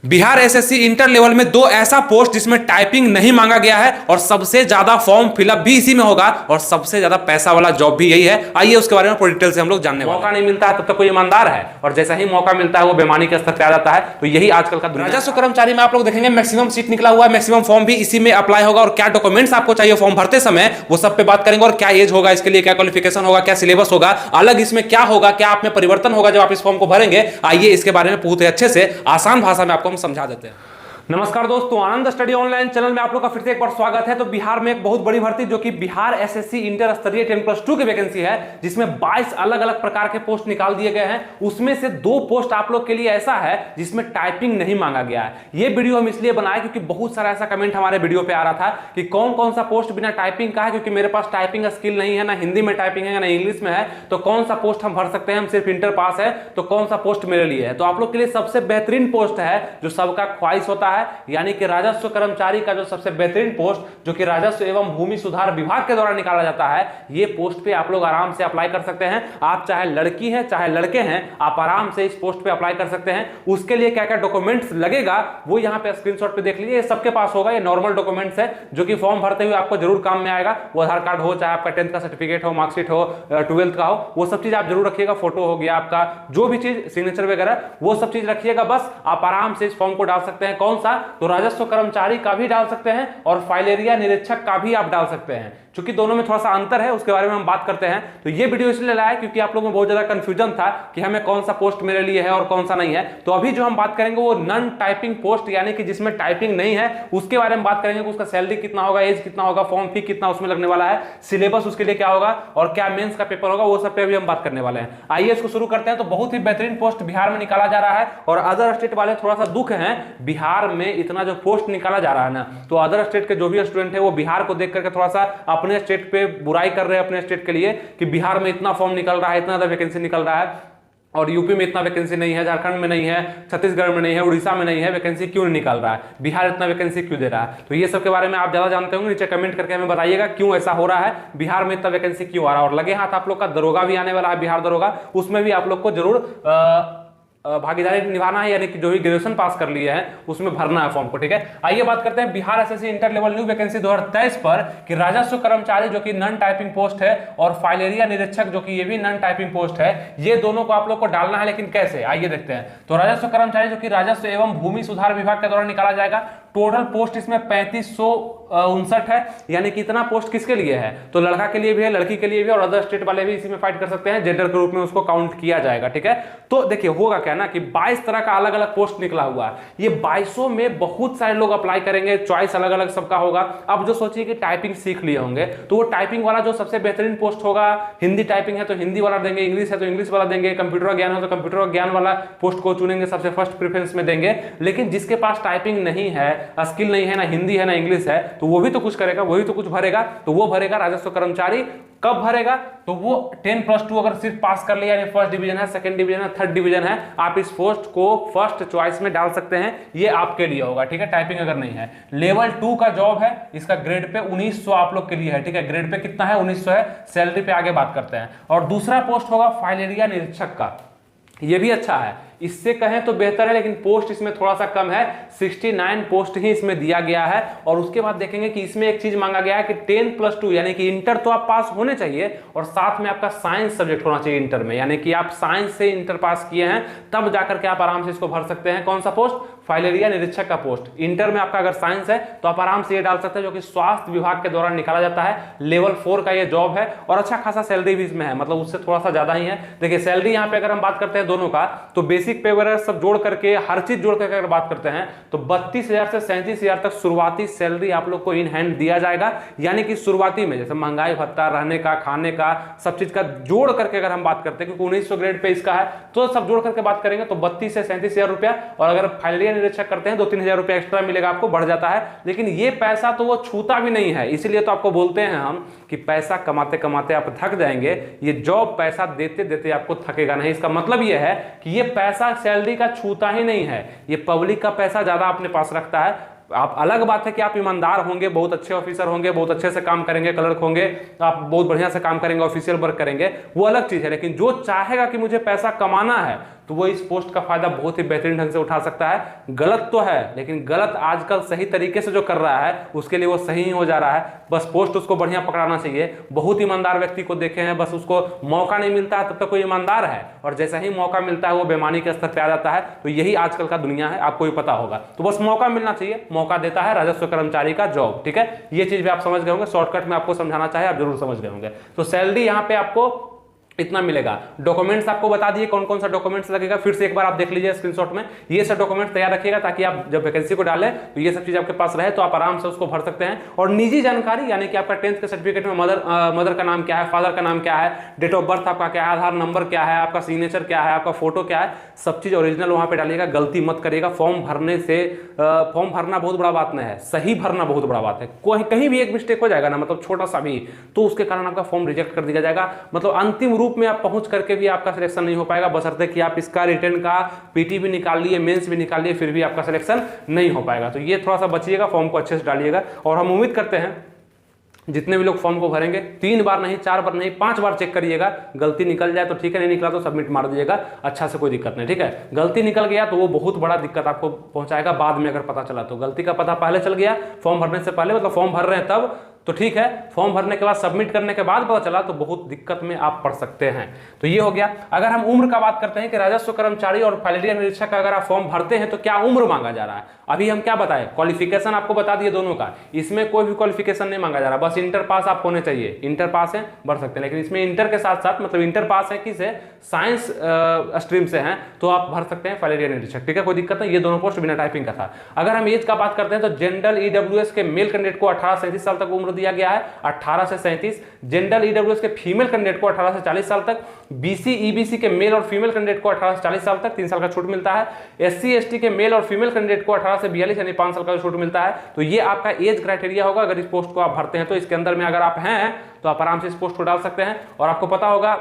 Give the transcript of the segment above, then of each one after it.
Bihar SSC inter level में दो ऐसा पोस्ट जिसमें टाइपिंग नहीं मांगा गया है और सबसे ज्यादा फॉर्म फिलअप भी इसी में होगा और सबसे ज्यादा पैसा वाला जॉब भी यही है। आइए उसके बारे में पूरी डिटेल से हम लोग जानने वाले हैं। मौका नहीं मिलता है तब तक कोई ईमानदार है और जैसा ही मौका मिलता है वो बेईमानी के स्तर पे आ जाता है। तो यही आजकल का राजस्व कर्मचारी में आप लोग देखेंगे मैक्सिमम सीट निकला हुआ है, मैक्सिमम फॉर्म भी इसी में अप्लाई होगा और क्या डॉक्यूमेंट्स आपको चाहिए फॉर्म भरते समय वो सब पे बात करेंगे और क्या एज होगा इसके लिए, क्या क्वालिफिकेशन होगा, क्या सिलेबस होगा, अलग इसमें क्या होगा, क्या आप में परिवर्तन होगा जब आप इस फॉर्म को भरेंगे। आइए इसके बारे में बहुत ही अच्छे से आसान भाषा में आपको हम समझा देते हैं। नमस्कार दोस्तों, आनंद स्टडी ऑनलाइन चैनल में आप लोग का फिर से एक बार स्वागत है। तो बिहार में एक बहुत बड़ी भर्ती जो कि बिहार एसएससी इंटर स्तरीय 10+2 की वैकेंसी है जिसमें 22 अलग अलग प्रकार के पोस्ट निकाल दिए गए हैं। उसमें से 2 पोस्ट आप लोग के लिए ऐसा है जिसमें टाइपिंग नहीं मांगा गया है। ये वीडियो हम इसलिए बनाए क्योंकि बहुत सारा ऐसा कमेंट हमारे वीडियो पे आ रहा था कि कौन कौन सा पोस्ट बिना टाइपिंग का है, क्योंकि मेरे पास टाइपिंग स्किल नहीं है, ना हिंदी में टाइपिंग है ना इंग्लिश में है, तो कौन सा पोस्ट हम भर सकते हैं, हम सिर्फ इंटर पास है तो कौन सा पोस्ट मेरे लिए है। तो आप लोग के लिए सबसे बेहतरीन पोस्ट है जो सबका ख्वाहिश होता है, यानी कि राजस्व कर्मचारी का जो सबसे बेहतरीन पोस्ट जो कि राजस्व एवं भूमि सुधार विभाग के द्वारा निकाला जाता है। ये पोस्ट पे आप लोग आराम से अप्लाई कर सकते हैं। आप चाहे लड़की है चाहे लड़के हैं, आप आराम से इस पोस्ट पे अप्लाई कर सकते हैं। उसके लिए क्या क्या डॉक्यूमेंट्स लगेगा वो यहाँ पे स्क्रीनशॉट पे देख लीजिए। ये सबके पास होगा, ये नॉर्मल डॉक्यूमेंट्स है जो कि फॉर्म भरते हुए आपको जरूर काम में आएगा। वो आधार कार्ड हो, चाहे आपका 10th का सर्टिफिकेट हो, मार्कशीट हो, 12th का हो, वो सब चीज आप जरूर रखिएगा। फोटो हो गया आपका, जो भी चीज सिग्नेचर वगैरह वो सब चीज रखिएगा। बस आप आराम से इस फॉर्म को डाल सकते हैं। कौन सा? तो राजस्व कर्मचारी का भी डाल सकते हैं और फाइल एरिया निरीक्षक का भी आप डाल सकते हैं, क्योंकि दोनों में थोड़ा सा अंतर है, उसके बारे में हम बात करते हैं। तो ये वीडियो इसलिए लाया क्योंकि आप लोगों में बहुत ज्यादा कंफ्यूजन था कि हमें कौन सा पोस्ट मेरे लिए है और कौन सा नहीं है। तो अभी जो हम बात करेंगे वो नॉन टाइपिंग पोस्ट, यानी कि जिसमें टाइपिंग नहीं है, उसके बारे में बात करेंगे कि उसका सैलरी कितना होगा, एज कितना होगा, फॉर्म फी कितना उसमें लगने वाला है, सिलेबस उसके लिए क्या होगा और क्या मेंस का पेपर होगा, वो सब पे भी हम बात करने वाले हैं। आइए इसको शुरू करते हैं। तो बहुत ही बेहतरीन पोस्ट बिहार में निकाला जा रहा है और अदर स्टेट वाले थोड़ा सा दुख है, बिहार में इतना जो पोस्ट निकाला जा रहा है ना, तो अदर स्टेट के जो भी स्टूडेंट है वो बिहार को देख करके थोड़ा सा अपने स्टेट पे बुराई कर रहे हैं अपने स्टेट के लिए कि बिहार में इतना फॉर्म निकल रहा है, इतना ज्यादा वैकेंसी निकल रहा है और यूपी में इतना वैकेंसी नहीं है, झारखंड में नहीं है, छत्तीसगढ़ में नहीं है, उड़ीसा में नहीं है, वैकेंसी क्यों नहीं निकल रहा है, बिहार इतना वैकेंसी क्यों दे रहा है। तो ये सब के बारे में आप ज्यादा जानते होंगे, नीचे कमेंट करके हमें बताइएगा क्यों ऐसा हो रहा है, बिहार में इतना वैकेंसी क्यों आ रहा है। और लगे हाथ आप लोग का दरोगा भी आने वाला है, बिहार दरोगा, उसमें भी आप लोग को जरूर भागीदारी निभाना है, यानी कि जो भी ग्रेजुएशन पास कर लिए हैं उसमें भरना है फॉर्म को। ठीक है, आइए बात करते हैं Bihar SSC inter level new vacancy 2023 पर कि राजस्व कर्मचारी जो कि नॉन टाइपिंग पोस्ट है और फाइल एरिया निरीक्षक जो कि ये भी नॉन टाइपिंग पोस्ट है, ये दोनों को आप लोग को डालना है। लेकिन कैसे, आइए देखते हैं। तो राजस्व कर्मचारी जो कि राजस्व एवं भूमि सुधार विभाग के द्वारा निकाला जाएगा। टोटल पोस्ट इसमें 3559 है, यानी कि इतना पोस्ट किसके लिए है, तो लड़का के लिए भी है, लड़की के लिए भी, और अदर स्टेट वाले भी इसी में फाइट कर सकते हैं, जेंडर के रूप में उसको काउंट किया जाएगा। ठीक है, तो देखिए होगा क्या ना कि 22 तरह का अलग अलग पोस्ट निकला हुआ है। ये 22 में बहुत सारे लोग अप्लाई करेंगे, चॉइस अलग अलग सबका होगा। अब जो सोचिए कि टाइपिंग सीख लिए होंगे तो वो टाइपिंग वाला जो सबसे बेहतरीन पोस्ट होगा, हिंदी टाइपिंग है तो हिंदी वाला देंगे, इंग्लिश है तो इंग्लिश वाला देंगे, कंप्यूटर ज्ञान है तो कंप्यूटर ज्ञान वाला पोस्ट को चुनेंगे, सबसे फर्स्ट प्रेफरेंस में देंगे। लेकिन जिसके पास टाइपिंग नहीं है, स्किल नहीं है, ना हिंदी है ना इंग्लिश है, तो वो भी तो कुछ करेगा, वही तो कुछ भरेगा। तो वो भरेगा राजस्व कर्मचारी। कब भरेगा, तो वो 10+2 अगर सिर्फ पास कर लिया, यानी फर्स्ट डिवीजन है, सेकंड डिवीजन है, थर्ड डिवीजन है, आप इस पोस्ट को फर्स्ट चॉइस में डाल सकते हैं। ये आपके लिए होगा। ठीक है, टाइपिंग अगर नहीं है। लेवल 2 का जॉब है, इसका ग्रेड पे 1900 आप लोग के लिए है। ठीक है, ग्रेड पे कितना है, 1900 है। सैलरी पे आगे बात करते हैं। और दूसरा पोस्ट होगा फाइल एरिया निरीक्षक का, ये भी अच्छा है, इससे कहें तो बेहतर है, लेकिन पोस्ट इसमें थोड़ा सा कम है। 69 पोस्ट ही इसमें दिया गया है। और उसके बाद देखेंगे कि इसमें एक चीज मांगा गया है कि 10+2 यानी कि इंटर तो आप पास होने चाहिए और साथ में आपका साइंस सब्जेक्ट होना चाहिए इंटर में, यानी कि आप साइंस से इंटर पास किए हैं, तब जाकर के आप आराम से इसको भर सकते हैं। कौन सा पोस्ट, फाइल एरिया निरीक्षक का पोस्ट। इंटर में आपका अगर साइंस है तो आप आराम से ये डाल सकते हैं, जो कि स्वास्थ्य विभाग के द्वारा निकाला जाता है। लेवल 4 का ये जॉब है और अच्छा खासा सैलरी भी इसमें है, मतलब उससे थोड़ा सा ज्यादा ही है। देखिए सैलरी यहाँ पे अगर हम बात करते हैं दोनों का, तो बेसिक पे वगैरह सब जोड़ करके, हर चीज जोड़ करके अगर बात करते हैं तो 32,000 से 37,000 तक शुरुआती सैलरी आप लोग को इन हैंड दिया जाएगा। यानी कि शुरुआती में जैसे महंगाई भत्ता, रहने का, खाने का, सब चीज का जोड़ करके अगर हम बात करते हैं, क्योंकि 1900 ग्रेड पे इसका है, तो सब जोड़ करके बात करेंगे तो 32 से 37,000 रुपया। और अगर फाइल एरिया निरीक्षक करते हैं 2-3 हजार रुपया एक्स्ट्रा मिलेगा, आपको बढ़ जाता है। लेकिन ये पैसा तो वो छूता भी नहीं है, इसीलिए तो आपको बोलते हैं हम कि पैसा कमाते कमाते आप थक जाएंगे। ये जॉब पैसा देते देते आपको थकेगा नहीं। इसका मतलब ये है कि ये पैसा सैलरी का छूता ही नहीं है, ये पब्लिक का पैसा ज्यादा अपने पास रखता है। आप अलग बात है कि आप ईमानदार होंगे, बहुत अच्छे ऑफिसर होंगे, बहुत अच्छे से काम करेंगे, क्लर्क होंगे, आप बहुत बढ़िया से काम करेंगे, ऑफिशियल वर्क करेंगे, वो अलग चीज है। लेकिन जो चाहेगा कि मुझे पैसा कमाना है तो वो इस पोस्ट का फायदा बहुत ही बेहतरीन ढंग से उठा सकता है। गलत तो है, लेकिन गलत आजकल सही तरीके से जो कर रहा है उसके लिए वो सही ही हो जा रहा है। बस पोस्ट उसको बढ़िया पकड़ाना चाहिए। बहुत ईमानदार व्यक्ति को देखे हैं, बस उसको मौका नहीं मिलता है तब तक कोई ईमानदार है, और जैसा ही मौका मिलता है वो बेईमानी के स्तर पे आ जाता है। तो यही आजकल का दुनिया है, आपको भी पता होगा। तो बस मौका मिलना चाहिए, मौका देता है राजस्व कर्मचारी का जॉब। ठीक है, ये चीज भी आप समझ गए होंगे। शॉर्टकट में आपको समझाना चाहे आप जरूर समझ गए होंगे। तो सैलरी यहाँ पे आपको इतना मिलेगा। डॉक्यूमेंट्स आपको बता दिए कौन कौन सा डॉक्यूमेंट्स लगेगा, फिर से एक बार आप देख लीजिए स्क्रीनशॉट में। ये सब डॉक्यूमेंट्स तैयार रखिएगा ताकि आप जब वैकेंसी को डालें तो ये सब चीज आपके पास रहे, तो आप आराम से उसको भर सकते हैं। और निजी जानकारी यानी कि आपका 10th के सर्टिफिकेट में मदर का नाम क्या है, फादर का नाम क्या है, डेट ऑफ बर्थ आपका क्या है, आधार नंबर क्या है, आपका सिग्नेचर क्या है, आपका फोटो क्या है, सब चीज ओरिजिनल वहां पे डालिएगा। गलती मत करिएगा। फॉर्म भरने से फॉर्म भरना बहुत बड़ा बात नहीं है, सही भरना बहुत बड़ा बात है। कहीं भी एक मिस्टेक हो जाएगा ना, मतलब छोटा सा भी, तो उसके कारण आपका फॉर्म रिजेक्ट कर दिया जाएगा। मतलब अंतिम रूप में आप पहुंच करके भी आपका सिलेक्शन नहीं हो पाएगा, बशर्ते कि आप इसका रिटर्न का पीटी भी निकाल लिए, मेंस भी निकाल लिए, फिर भी आपका सिलेक्शन नहीं हो पाएगा। तो ये थोड़ा सा बचिएगा, फॉर्म को अच्छे से डालिएगा। और हम उम्मीद करते हैं जितने भी लोग फॉर्म को भरेंगे 3 बार नहीं, 4 बार नहीं, 5 बार चेक करिएगा। गलती निकल जाए तो ठीक है, नहीं निकला तो सबमिट मार दीजिएगा, अच्छा से कोई दिक्कत नहीं। ठीक है, गलती निकल गया तो वो बहुत बड़ा दिक्कत आपको पहुंचाएगा बाद में अगर पता चला तो। गलती का पता पहले चल गया, फॉर्म भरने से पहले, मतलब फॉर्म भर रहे हैं तब तो ठीक है, फॉर्म भरने के बाद सबमिट करने के बाद पता चला तो बहुत दिक्कत में आप पड़ सकते हैं। तो ये हो गया। अगर हम उम्र का बात करते हैं कि राजस्व कर्मचारी और फाइलेरिया निरीक्षक का अगर आप फॉर्म भरते हैं तो क्या उम्र मांगा जा रहा है, अभी हम क्या बताएं, क्वालिफिकेशन आपको बता दिए दोनों का। इसमें कोई भी क्वालिफिकेशन नहीं मांगा जा रहा, बस इंटर पास आप होने चाहिए। इंटर पास है भर सकते हैं, लेकिन इसमें इंटर के साथ साथ मतलब इंटर पास है किसे, साइंस स्ट्रीम से हैं तो आप भर सकते हैं फाइलेरिया निरीक्षक। ठीक है, कोई दिक्कत नहीं। ये दोनों पोस्ट बिना टाइपिंग का था। अगर हम एज का बात करते हैं तो जनरल ईडब्ल्यूएस के मेल कैंडिडेट को 18 से 37 साल तक उम्र दिया गया है, 18 से 37। जनरल ईडब्ल्यूएस के फीमेल कैंडिडेट को 18 से 40 साल तक। बीसी ईबीसी के मेल और फीमेल कैंडिडेट को 18 से 40 साल तक 3 साल का छूट मिलता है। एससी एसटी के मेल और फीमेल कैंडिडेट को 18 से 42 यानी 5 साल का छूट मिलता है। तो ये आपका एज क्राइटेरिया होगा अगर इस पोस्ट को आप भरते हैं तो। इसके अंदर में अगर आप हैं तो आप आराम से इस पोस्ट को डाल सकते हैं। और आपको पता होगा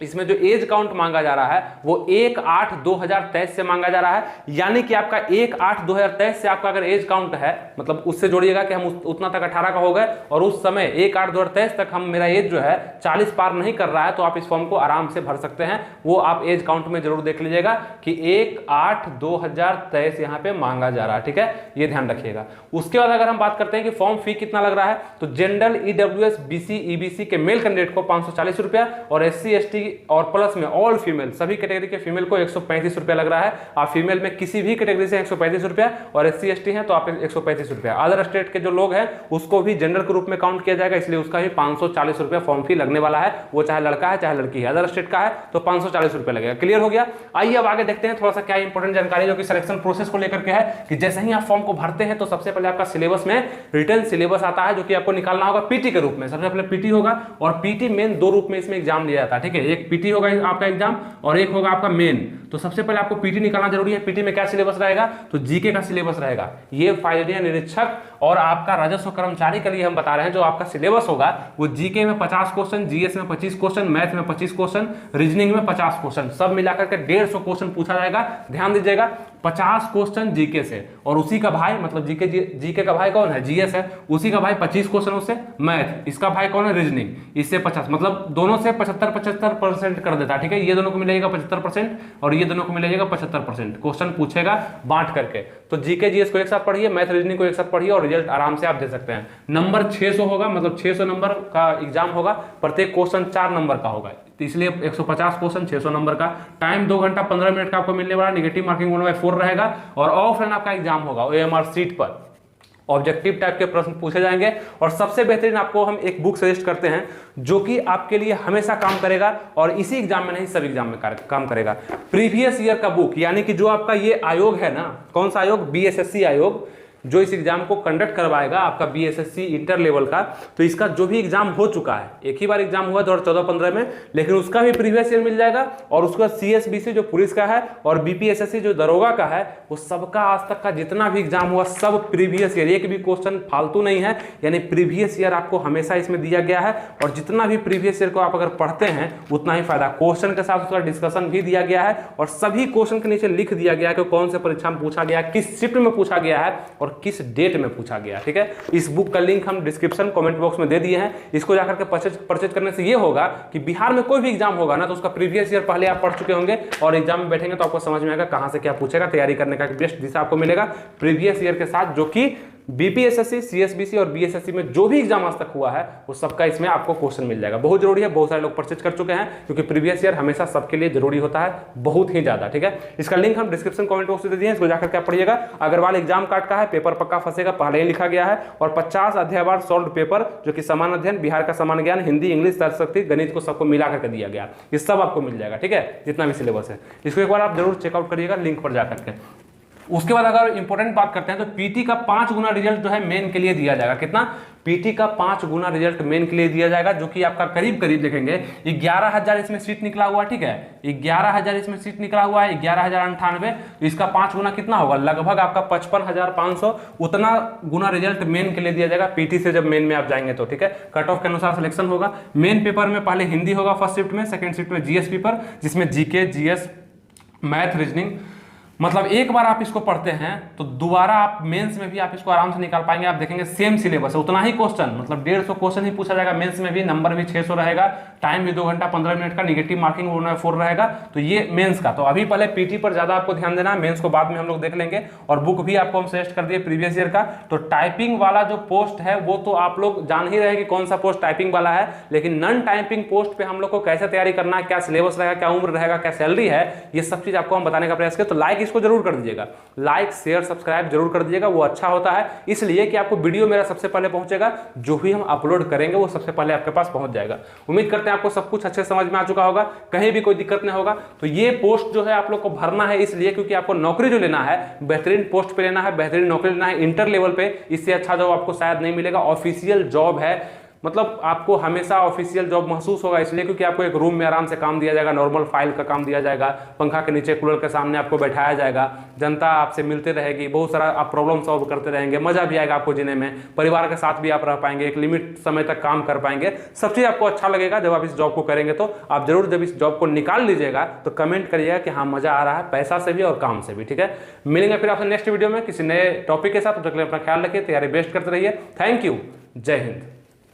इसमें जो एज काउंट मांगा जा रहा है वो 1/8/2023 से मांगा जा रहा है, यानी कि आपका 1/8/2023 से आपका अगर एज काउंट है, मतलब उससे जोड़िएगा कि हम उतना तक 18 का हो गए और उस समय 1/8/2023 तक हम मेरा एज जो है 40 पार नहीं कर रहा है, तो आप इस फॉर्म को आराम से भर सकते हैं। वो आप एज काउंट में जरूर देख लीजिएगा कि 1/8/2023 यहाँ पे मांगा जा रहा है। ठीक है, ये ध्यान रखिएगा। उसके बाद अगर हम बात करते हैं कि फॉर्म फी कितना लग रहा है, तो जनरल ईडब्ल्यूएस बीसी ईबीसी के मेल कैंडिडेट को 540 रुपया और एससी एसटी और प्लस में ऑल फीमेल सभी कैटेगरी के फीमेल को 135 रुपया लग रहा है। आप फीमेल में किसी भी कैटेगरी से 135 रुपया और एससी एसटी हैं तो आप 135 रुपया। अदर स्टेट के जो लोग हैं उसको भी जनरल के रूप में काउंट किया जाएगा, इसलिए उसका भी 540 रुपया फॉर्म फी लगने वाला है। वो चाहे लड़का है चाहे लड़की है, अदर स्टेट का है तो 540 रुपया लगेगा। क्लियर हो गया। आइए अब आगे देखते हैं थोड़ा सा क्या इंपॉर्टेंट जानकारी जो कि सिलेक्शन प्रोसेस को लेकर के है कि जैसे ही आप फॉर्म को भरते हैं तो सबसे पहले आपका सिलेबस में रिटर्न सिलेबस आता है जो कि आपको निकालना होगा पीटी के रूप में। सबसे पहले पीटी होगा और पीटी मेन 2 रूप में इसमें एग्जाम लिया जाता है। ठीक है, एक पीटी होगा आपका एग्जाम और एक होगा आपका मेन। तो सबसे पहले आपको पीटी निकालना जरूरी है। पीटी में क्या सिलेबस रहेगा, तो जीके का सिलेबस रहेगा। ये फाइलेरिया निरीक्षक और आपका राजस्व कर्मचारी के लिए हम बता रहे हैं। जो आपका सिलेबस होगा वो जीके में 50 क्वेश्चन, जीएस में 25 क्वेश्चन, मैथ में 25 क्वेश्चन, रीजनिंग में 50 क्वेश्चन, सब मिलाकर के 150 क्वेश्चन पूछा जाएगा। ध्यान दीजिएगा, 50 क्वेश्चन जीके से और उसी का भाई मतलब जीके का भाई कौन है, जीएस है, उसी का भाई 25 क्वेश्चन उससे मैथ, इसका भाई कौन है, रीजनिंग, इससे 50, मतलब दोनों से 75% कर देता है। ठीक है, ये दोनों को मिलेगा 75% और ये दोनों को मिलेगा 75%। क्वेश्चन पूछेगा बांट करके। तो जीके जीएस को एक साथ पढ़िए, मैथ रीजनिंग को एक साथ पढ़िए और रिजल्ट आराम से आप दे सकते हैं। नंबर 600 होगा, मतलब 600 नंबर का एग्जाम होगा। प्रत्येक क्वेश्चन 4 नंबर का होगा, तो इसलिए 150 क्वेश्चन 600 नंबर का। टाइम 2 घंटा 15 मिनट का आपको मिलने वाला। नेगेटिव मार्किंग 1/4 रहेगा और ऑफलाइन आपका एग्जाम होगा ओएमआर सीट पर। ऑब्जेक्टिव टाइप के प्रश्न पूछे जाएंगे और सबसे बेहतरीन आपको हम एक बुक सजेस्ट करते हैं जो कि आपके लिए हमेशा काम करेगा और इसी एग्जाम में नहीं सब एग्जाम में काम करेगा। प्रीवियस ईयर का बुक, यानी कि जो आपका ये आयोग है ना, कौन सा आयोग, बीएसएससी आयोग, जो इस एग्जाम को कंडक्ट करवाएगा आपका बीएसएससी इंटर लेवल का। तो इसका जो भी एग्जाम हो चुका है, एक ही बार एग्जाम हुआ 2014-15 में, लेकिन उसका भी प्रीवियस ईयर मिल जाएगा। और उसका सीएसबीसी जो पुलिस का है और बीपीएसएससी जो दरोगा का है, वो सबका आज तक का जितना भी एग्जाम हुआ सब प्रीवियस ईयर, एक भी क्वेश्चन फालतू नहीं है। यानी प्रीवियस ईयर आपको हमेशा इसमें दिया गया है और जितना भी प्रीवियस ईयर को आप अगर पढ़ते हैं उतना ही फायदा। क्वेश्चन के साथ उसका डिस्कशन भी दिया गया है और सभी क्वेश्चन के नीचे लिख दिया गया है कि कौन से परीक्षा में पूछा गया, किस शिफ्ट में पूछा गया है और और किस डेट में पूछा गया। ठीक है, इस बुक का लिंक हम डिस्क्रिप्शन कमेंट बॉक्स में दे दिए हैं। इसको जाकर के परचेज करने से ये होगा कि बिहार में कोई भी एग्जाम होगा ना तो उसका प्रीवियस ईयर पहले आप पढ़ चुके होंगे और एग्जाम में बैठेंगे तो आपको समझ में आएगा कहां से क्या पूछेगा। तैयारी करने का बेस्ट दिशा आपको मिलेगा प्रीवियस ईयर के साथ, जो कि बीपीएसएससी, सीएसबीसी और बीएसएससी में जो भी एग्जाम आज तक हुआ है वो सबका इसमें आपको क्वेश्चन मिल जाएगा। बहुत जरूरी है, बहुत सारे लोग परचेज कर चुके हैं क्योंकि प्रीवियस ईयर हमेशा सबके लिए जरूरी होता है, बहुत ही ज्यादा। ठीक है, इसका लिंक हम डिस्क्रिप्शन कमेंट बॉक्स में दे दिए हैं, इसको जाकर के आप पढ़िएगा। अग्रवाल एग्जाम काट का है, पेपर पक्का फंसेगा पहले ही लिखा गया है, और 50 अध्यायवार सॉल्व पेपर जो कि समान अध्ययन, बिहार का समान ज्ञान, हिंदी, इंग्लिश, तर्कशक्ति, गणित को सबको मिला करके दिया गया, ये सब आपको मिल जाएगा। ठीक है, जितना भी सिलेबस है इसको एक बार आप जरूर चेकआउट करिएगा लिंक पर जाकर के। उसके बाद अगर इंपॉर्टेंट बात करते हैं तो पीटी का 5 गुना रिजल्ट जो है मेन के लिए दिया जाएगा। कितना? पीटी का 5 गुना रिजल्ट मेन के लिए दिया जाएगा, जो कि आपका करीब करीब देखेंगे 11,000 इसमें सीट निकला हुआ। ठीक है, 11,000 इसमें सीट निकला हुआ है, 11,098। तो इसका 5 गुना कितना होगा? लगभग आपका 55,500 उतना गुना रिजल्ट मेन के लिए दिया जाएगा पीटी से जब मेन में आप जाएंगे तो। ठीक है, कट ऑफ के अनुसार सिलेक्शन होगा। मेन पेपर में पहले हिंदी होगा फर्स्ट शिफ्ट में, सेकंड शिफ्ट में जीएस पेपर, जिसमें जीके, जीएस, मैथ, रीजनिंग, मतलब एक बार आप इसको पढ़ते हैं तो दोबारा आप मेंस में भी आप इसको आराम से निकाल पाएंगे। आप देखेंगे सेम सिलेबस है, उतना ही क्वेश्चन, मतलब 150 क्वेश्चन ही पूछा जाएगा मेंस में भी, नंबर भी 600 रहेगा, टाइम भी 2 घंटा 15 मिनट का, निगेटिव मार्किंग 4 रहेगा। तो ये मेंस का। तो अभी पहले पीटी पर ज्यादा आपको ध्यान देना है, मेंस को बाद में हम लोग देख लेंगे। और बुक भी आपको हम सजेस्ट कर दिए प्रीवियस ईयर का। तो टाइपिंग वाला जो पोस्ट है वो तो आप लोग जान ही रहे कि कौन सा पोस्ट टाइपिंग वाला है, लेकिन नॉन टाइपिंग पोस्ट पे हम लोग को कैसे तैयारी करना है, क्या सिलेबस रहेगा, क्या उम्र रहेगा, क्या सैलरी है, ये सब चीज आपको हम बताने का प्रयास करें। तो लाइक इसको जरूर कर दीजिएगा, लाइक शेयर सब्सक्राइब जरूर कर दीजिएगा, वो अच्छा होता है इसलिए कि आपको वीडियो मेरा सबसे पहले पहुंचेगा, जो भी हम अपलोड करेंगे वो सबसे पहले आपके पास पहुंच जाएगा। उम्मीद करते हैं आपको सब कुछ अच्छे समझ में आ चुका होगा, कहीं भी कोई दिक्कत नहीं होगा। तो ये पोस्ट जो है आप लोग को भरना है इसलिए क्योंकि आपको नौकरी जो लेना है बेहतरीन पोस्ट पे लेना है, बेहतरीन नौकरी लेना है इंटर लेवल पे। इससे अच्छा जॉब आपको शायद नहीं मिलेगा। ऑफिशियल जॉब है, मतलब आपको हमेशा ऑफिशियल जॉब महसूस होगा इसलिए क्योंकि आपको एक रूम में आराम से काम दिया जाएगा, नॉर्मल फाइल का काम दिया जाएगा, पंखा के नीचे कूलर के सामने आपको बैठाया जाएगा, जनता आपसे मिलते रहेगी, बहुत सारा आप प्रॉब्लम सॉल्व करते रहेंगे, मजा भी आएगा आपको जीने में, परिवार के साथ भी आप रह पाएंगे, एक लिमिट समय तक काम कर पाएंगे, सब चीज़ आपको अच्छा लगेगा जब आप इस जॉब को करेंगे। तो आप जरूर जब इस जॉब को निकाल लीजिएगा तो कमेंट करिएगा कि हाँ मजा आ रहा है, पैसा से भी और काम से भी। ठीक है, मिलेंगे फिर आपसे नेक्स्ट वीडियो में किसी नए टॉपिक के साथ। तब तक अपना ख्याल रखिए, तैयारी बेस्ट करते रहिए। थैंक यू, जय हिंद।